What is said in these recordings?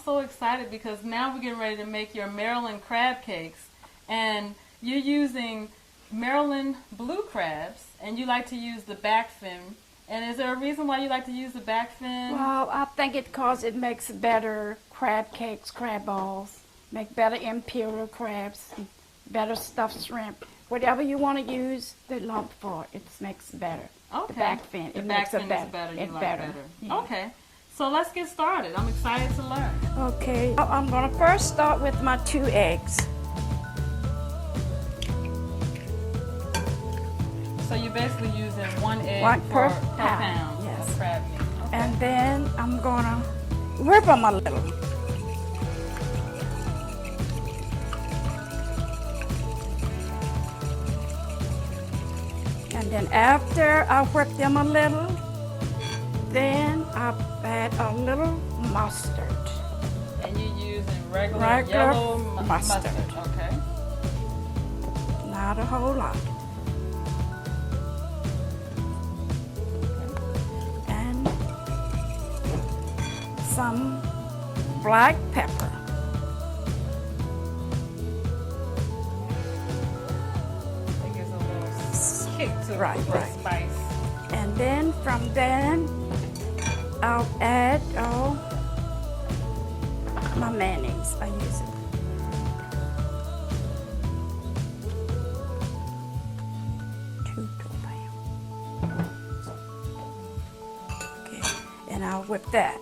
so excited because now we're getting ready to make your Maryland crab cakes. And you're using Maryland blue crabs, and you like to use the back fin. And is there a reason why you like to use the back fin? Well, I think it's because it makes better crab cakes, crab balls, make better imperial crabs, better stuffed shrimp. Whatever you want to use the lump for, it makes better. Okay. The back fin. The back fin is better. You like better. Yeah. Okay. So let's get started. I'm excited to learn. Okay. I'm going to first start with my 2 eggs. So you're basically using 1 egg per pound yes. of crab meat. Okay. And then I'm going to whip them a little. And then after I whip them a little, then I add a little mustard. And you're using regular yellow mustard. Okay. Not a whole lot. And some black pepper. Right. Spice. And then from then, I'll add my mayonnaise. I use it. Two to a pound. Okay, and I'll whip that.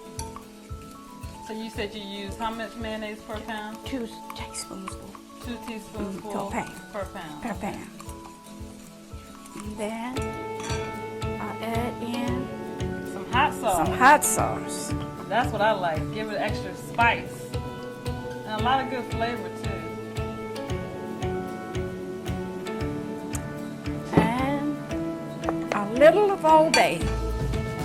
So you said you use how much mayonnaise per pound? 2 teaspoons. 2 teaspoons per pound. Per pound. And then I add in some hot sauce. Some hot sauce. That's what I like. Give it extra spice. And a lot of good flavor too. And a little of Old Bay.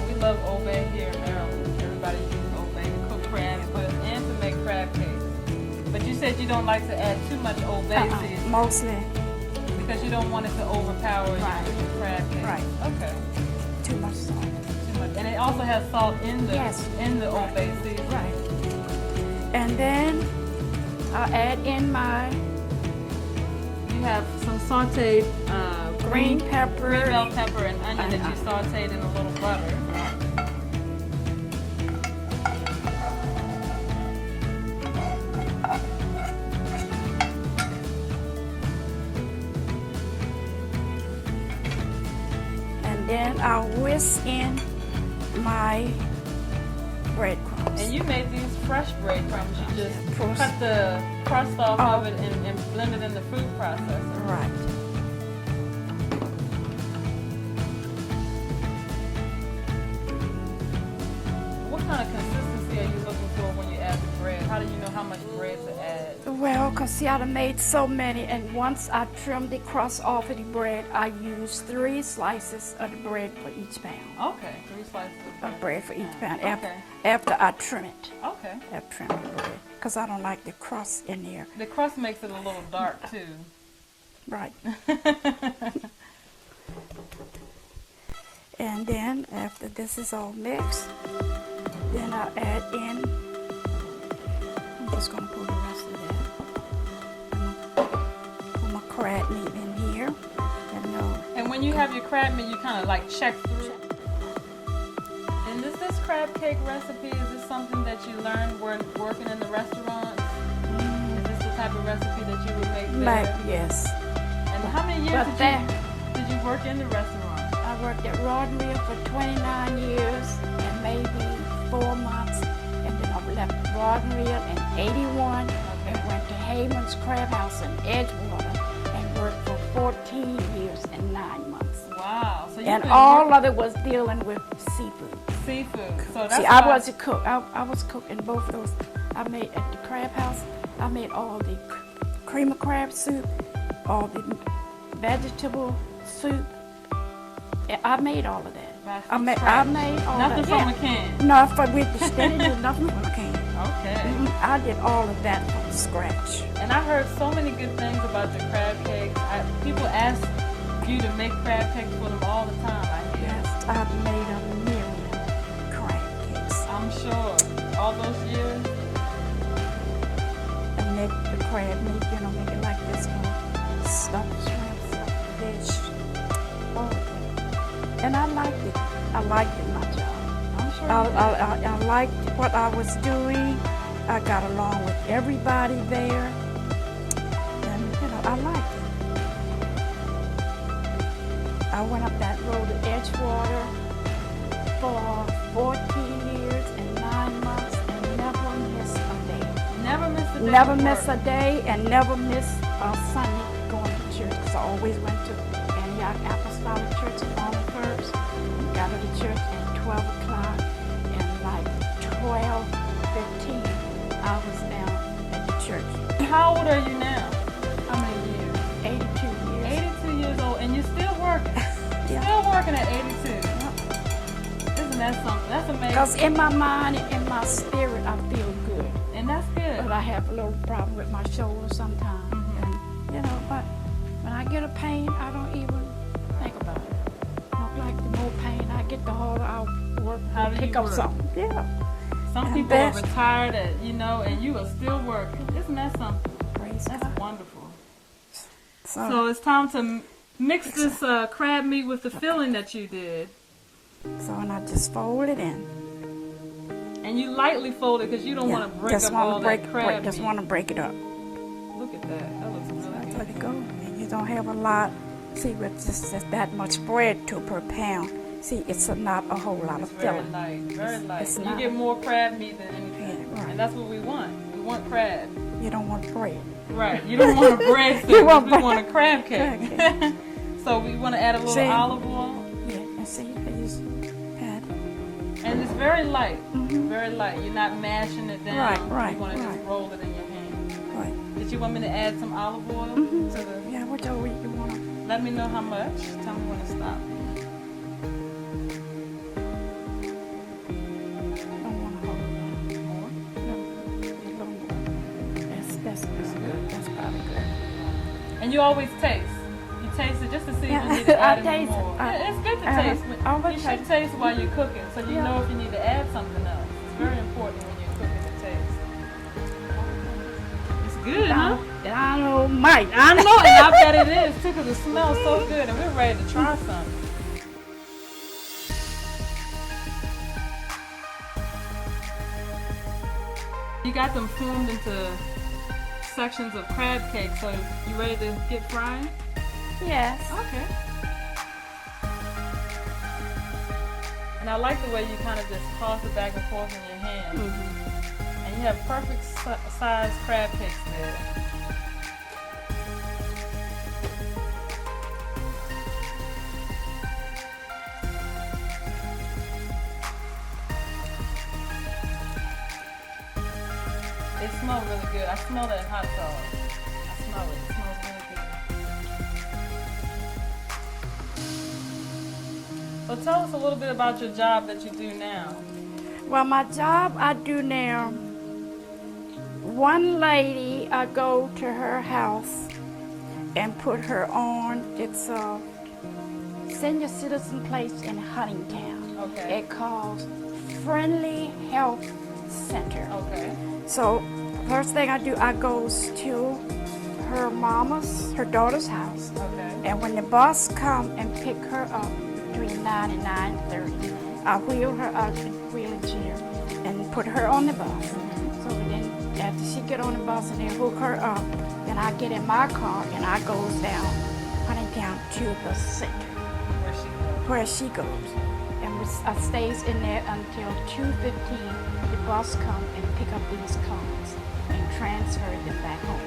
We love Old Bay here in Maryland. Everybody uses Old Bay to cook crab and to make crab cakes. But you said you don't like to add too much Old Bay seasoning. Mostly. Because you don't want it to overpower your crab cake. Right. Okay. Too much salt. Too much. And it also has salt in the Old Bay seasoning. Right. And then I'll add in you have some sauteed green pepper, green bell pepper and onion that you sauteed in a little butter. Then I'll whisk in my breadcrumbs. And you made these fresh breadcrumbs. You just cut the crust off of it and blend it in the food processor. Right. What kind of consistency are you looking for when you add the bread? How do you know how much bread to add? Well, because see, I made so many, and once I trimmed the crust off of the bread, I used 3 slices of the bread for each pound. Okay, 3 slices of bread for each pound after I trim it. Okay. After trim the bread, because I don't like the crust in there. The crust makes it a little dark too. Right. And then after this is all mixed, then I'll add in. I'm just going to put the rest of that. Put my crab meat in here. And when you have your crab meat, you kind of like check through. And is this crab cake recipe, is this something that you learned working in the restaurant? Is this the type of recipe that you would make there? Yes. And how many years did you work in the restaurant? I worked at Rod and Reel for 29 years and maybe 4 months. And then I left Rod and Reel in 81 and went to Hayman's Crab House in Edgewater and worked for 14 years and 9 months. Wow. So and all of it was dealing with seafood. Seafood. So that's I was a cook. I was cook in both of those. I made at the Crab House. I made all the cream of crab soup, all the vegetable soup. I made all of that. I made all nothing that. From a can? No, with the spinach, nothing from a can. Okay. I did all of that from scratch. And I heard so many good things about your crab cakes. People ask you to make crab cakes for them all the time, I hear. Yes, I've made 1 million crab cakes. I'm sure. All those years? make the crab meat, make it like this one. Stuffed shrimp, stuffed fish. Oh, and I liked it. I liked it, my job. I'm sure you did. I liked what I was doing. I got along with everybody there. And, I liked it. I went up that road to Edgewater for 14 years and 9 months and never missed a day. Never missed a day. Never of missed work. a day and never missed a Sunday going to church. Because I always went to Antioch Apostolic Church on first. Got to the church at 12 o'clock and like 12:15 I was down at the church. How old are you now? How many years? 82 years. 82 years old, and you're still working. Yeah. Still working at 82. Isn't that something? That's amazing. Because in my mind and in my spirit, I feel good. And that's good. But I have a little problem with my shoulder sometimes. Mm-hmm. And, but when I get a pain, I don't even think about it. Like the more pain I get, the harder I'll work How to do pick you up work? something. Yeah. Some And people are best- retired at, and you are still working. Isn't that something? Praise That's God. wonderful. So, So it's time to mix this crab meat with the filling that you did. and I just fold it in. And you lightly fold it because you don't want to break just up wanna all break, that crab Just meat. want to break it up. Look at that. That looks really Let good. it go. And you don't have a lot. See, with just that much bread per pound. See, it's not a whole lot It's of very filling. light. Very light. it's You not. get more crab meat than anything. Yeah, right. And that's what we want. We want crab. You don't want bread. Right. You don't want a breadstick. You want We bread. want a crab Crab cake. So we want to add a little See? olive oil. Yeah, and see, I just pat it. And it's very light. Mhm. Very light. You're not mashing it down. Right, You want to just right. roll it in your hand. Right. Did you want me to add some olive oil Mhm. to the... Yeah, whatever you want to. Let me know how much. Tell me when to stop. Don't want to hold it. More? No, a little more. That's good. That's probably good. And you always taste. You taste it just to see if Yeah, you need to I add any taste it. more. Yeah, it's good to Uh-huh. taste. I will You should taste. taste while you're cooking so you Yeah. know if you need to add something else. It's very important when you're cooking to taste. It's good, huh? I know, Mike. I know, and I bet it is too because it smells so good and we're ready to try some. You got them formed into sections of crab cake, so you ready to get frying? Yes. Okay. And I like the way you kind of just toss it back and forth in your hand. Mm-hmm. And you have perfect size crab cakes there. They smell really good. I smell that hot sauce. I smell it. It smells really good. So tell us a little bit about your job that you do now. Well, my job I do now, one lady, I go to her house and put her on. It's a senior citizen place in Huntingtown. Okay. It calls Friendly Health Center. Okay. So first thing I do, I goes to her daughter's house. Okay. And when the bus come and pick her up between 9 and 9:30, I wheel her out in a wheeling chair and put her on the bus. So then after she get on the bus and they hook her up, then I get in my car and I goes down Huntingtown to the center Where she goes. where she goes. And I stays in there until 2:15. The bus come and pick up these cars and transfer them back home.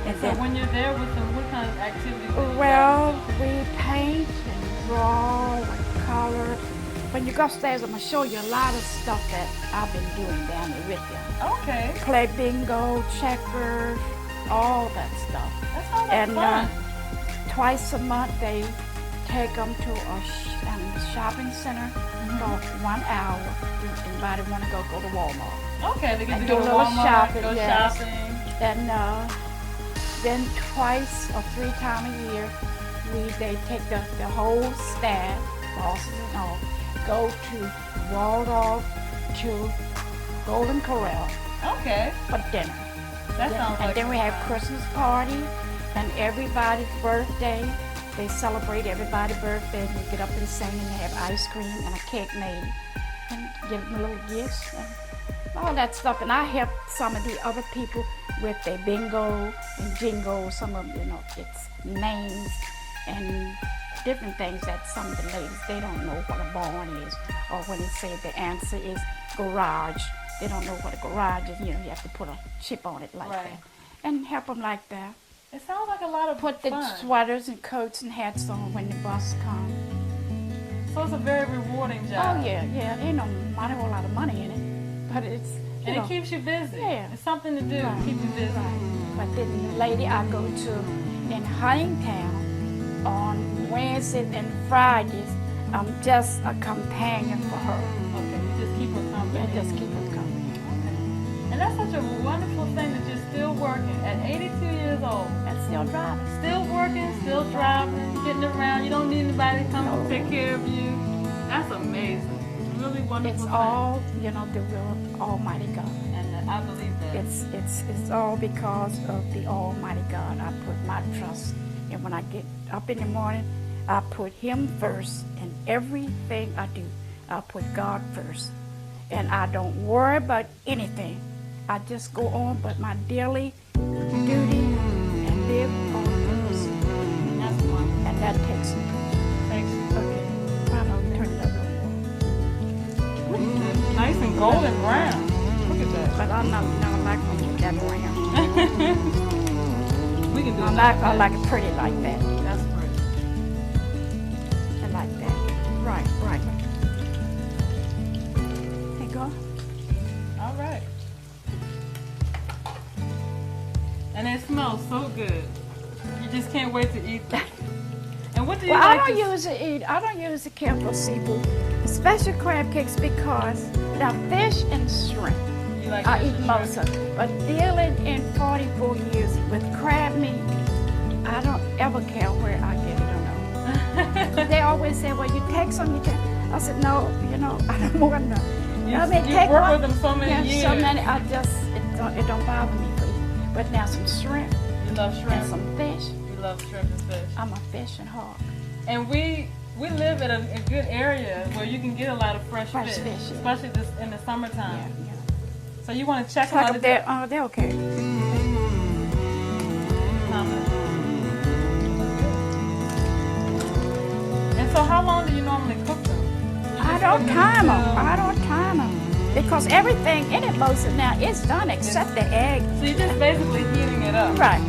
And So then, when you're there with them, what kind of activities do you well, we paint and draw and color. When you go upstairs, I'm gonna show you a lot of stuff that I've been doing down there with them. do? Okay. Play bingo, checkers, all that stuff. That sounds like And fun. twice a month they take them to a shopping center for 1 hour. Anybody want to go to Walmart? Okay, they get and to do go a to little Walmart, shopping, go yes. shopping. And then twice or 3 times a year, they take the whole staff, bosses and all, go to Waldorf to Golden Corral Okay. for dinner. That sounds And like then we have Christmas party and everybody's birthday. They celebrate everybody's birthday. And they get up and sing and they have ice cream and a cake made and give them little gifts and all that stuff. And I help some of the other people with their bingo and jingo. Some of them, it's names and different things that some of the ladies, they don't know what a barn is. Or when they say the answer is garage, they don't know what a garage is. You have to put a chip on it like that. And help them like that. It sounds like a lot of Put fun. the sweaters and coats and hats on when the bus comes. So it's a very rewarding job. Oh yeah. Ain't no whole lot of money in it, but it's And it keeps you busy. Yeah. It's something to do. Right. Keep you busy. Right. But then the lady I go to in Huntingtown on Wednesdays and Fridays, I'm just a companion for her. Okay, you just keep her company. Yeah, just keep her company. And that's such a wonderful thing that you're still working at 82 years old. And still driving. Still working, still driving, getting around. You don't need anybody to come and take care of you. That's amazing. Really wonderful. It's all, the will of Almighty God. And I believe that. It's all because of the Almighty God. I put my trust. And when I get up in the morning, I put Him first in everything I do. I put God first. And I don't worry about anything. I just go on but my daily duty and live on purpose. That's one. And that takes me. Okay. I'm going to turn it up a little more. Nice and golden brown. Look at that. But I never like when you get brown. We can do I like it pretty like that. That's pretty. I like that. Right. There you go. All right. And it smells so good. You just can't wait to eat them. And what do you Well, like I don't to usually eat. I don't use the Campbell seafood, special crab cakes because now fish and shrimp you like I fish eat and most shrimp? of. But dealing in 44 years with crab meat, I don't ever care where I get it or no. They always say, "Well, you take some, you take." I said, "No, I don't want none." You work with them so many years. So many. It don't bother me. But now some shrimp You love shrimp. and some fish. You love shrimp and fish. I'm a fishing hog. And we live in a good area where you can get a lot of fresh fish, Yeah. especially in the summertime. Yeah. So you want to check Like them up there, oh, they're okay. And so how long do you normally cook them? I don't time them. Because everything in it most of now is done except the egg. So you're just basically heating it up. Right.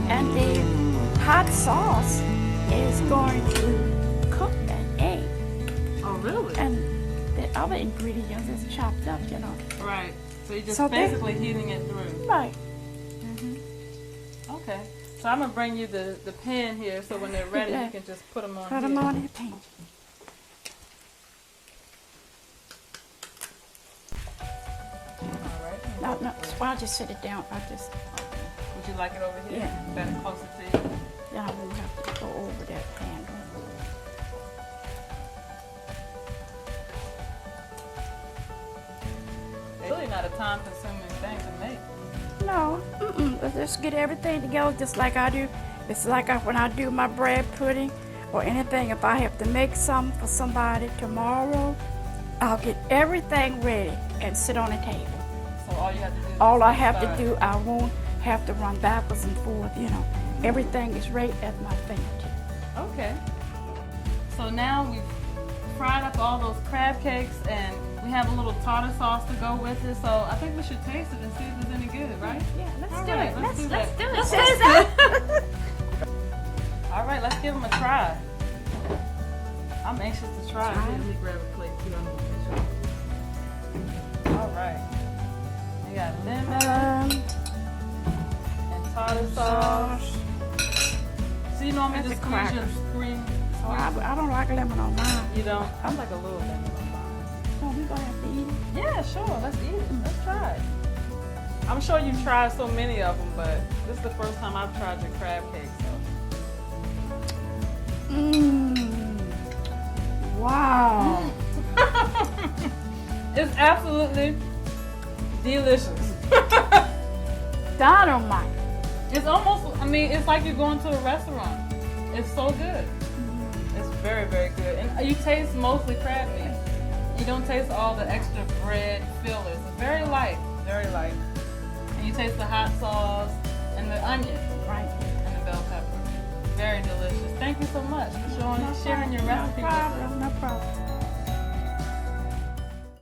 And the hot sauce is going to cook that egg. Oh, really? And the other ingredients is chopped up, Right. So you're just So basically heating it through. Right. Okay. So I'm going to bring you the pan here so when they're ready you can just put them on Put here. them on the pan. All right. No, why don't you sit it down? Would you like it over here? Yeah. Better closer to you? Then I won't have to go over that handle. It's really not a time-consuming thing to make. No, let's just get everything together just like I do. It's like when I do my bread pudding or anything. If I have to make something for somebody tomorrow, I'll get everything ready and sit on the table. So all you have to do is All I have to do, I won't have to run backwards and forth, Everything is right at my fingertips. Okay. So now we've fried up all those crab cakes and we have a little tartar sauce to go with it. So I think we should taste it and see if it's any good, right? Yeah, let's All do right, it. let's do Let's that. do it. Let's sister. All right, let's give them a try. I'm anxious to try. Try. Here, let me grab a plate too. I'm gonna get you. All right. We got lemon and tartar sauce. So you normally That's just a cracker. squeeze. Oh, I don't like lemon on mine. You don't? I'm like a little lemon on mine. So we gonna have to eat it. Yeah, sure. Let's eat it. Let's try it. I'm sure you've tried so many of them, but this is the first time I've tried your crab cake. So. Wow. It's absolutely delicious. God Almighty. It's almost, I mean, it's like you're going to a restaurant. It's so good. It's very, very good. And you taste mostly crab meat. You don't taste all the extra bread fillers. It's very light, very light. And you taste the hot sauce and the onion. Right. And the bell pepper. Very delicious. Thank you so much for sharing your recipe No with us. problem, no problem.